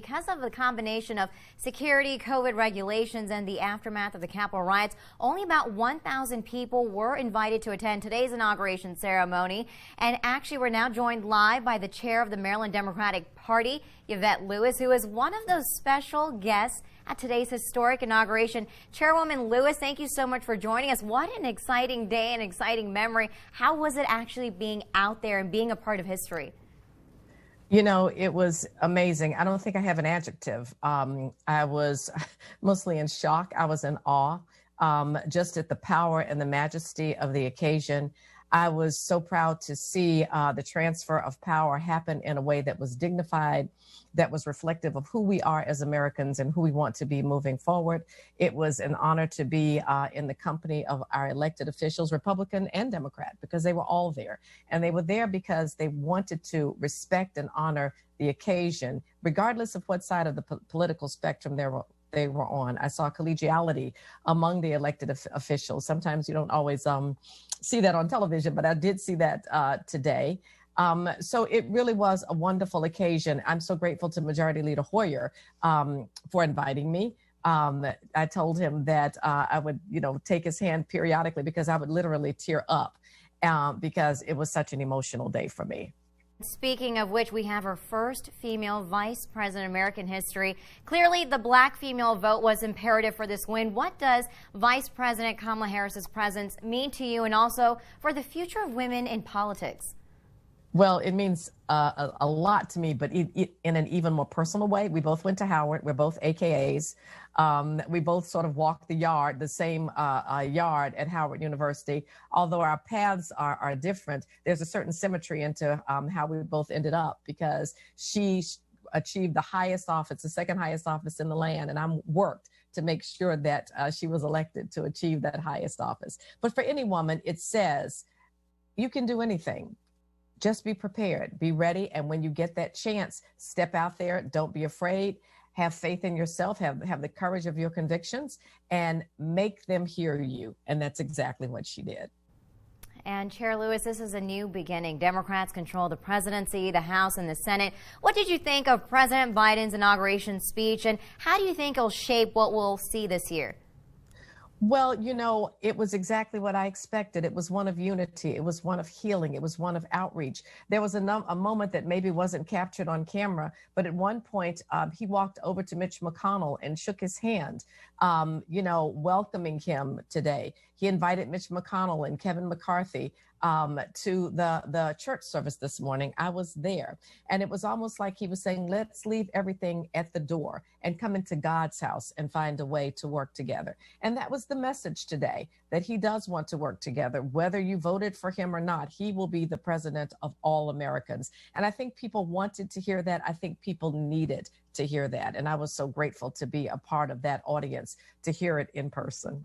because of the combination of security, COVID regulations, and the aftermath of the Capitol riots, only about 1,000 people were invited to attend today's inauguration ceremony. And actually, we're now joined live by the chair of the Maryland Democratic Party, Yvette Lewis, who is one of those special guests at today's historic inauguration. Chairwoman Lewis, thank you so much for joining us. What an exciting day and exciting memory. How was it actually being out there and being a part of history? You know, it was amazing. I don't think I have an adjective. I was mostly in shock. I was in awe, just at the power and the majesty of the occasion. I was so proud to see the transfer of power happen in a way that was dignified, that was reflective of who we are as Americans and who we want to be moving forward. It was an honor to be in the company of our elected officials, Republican and Democrat, because they were all there. And they were there because they wanted to respect and honor the occasion, regardless of what side of the political spectrum they were on. I saw collegiality among the elected officials. Sometimes you don't always see that on television, but I did see that today. So it really was a wonderful occasion. I'm so grateful to Majority Leader Hoyer for inviting me. I told him that I would, take his hand periodically because I would literally tear up because it was such an emotional day for me. Speaking of which, we have our first female vice president in American history. Clearly, the black female vote was imperative for this win. What does Vice President Kamala Harris's presence mean to you and also for the future of women in politics? Well, it means a lot to me, but in an even more personal way. We both went to Howard. We're both AKAs. We both sort of walked the same yard at Howard University. Although our paths are different, there's a certain symmetry into how we both ended up, because she achieved the highest office, the second highest office in the land, and I worked to make sure that she was elected to achieve that highest office. But for any woman, it says you can do anything. Just be prepared, be ready, and when you get that chance, step out there. Don't be afraid. Have faith in yourself. Have the courage of your convictions, and make them hear you. And that's exactly what she did. And Chair Lewis, this is a new beginning. Democrats control the presidency, the House, and the Senate. What did you think of President Biden's inauguration speech, and how do you think it'll shape what we'll see this year? Well, it was exactly what I expected. It was one of unity. It was one of healing. It was one of outreach. There was a moment that maybe wasn't captured on camera, but at one point he walked over to Mitch McConnell and shook his hand, welcoming him today. He invited Mitch McConnell and Kevin McCarthy to the church service this morning. I was there, and it was almost like he was saying, let's leave everything at the door and come into God's house and find a way to work together. And that was the message today, that he does want to work together. Whether you voted for him or not, he will be the president of all Americans. And I think people wanted to hear that. I think people needed to hear that. And I was so grateful to be a part of that audience, to hear it in person.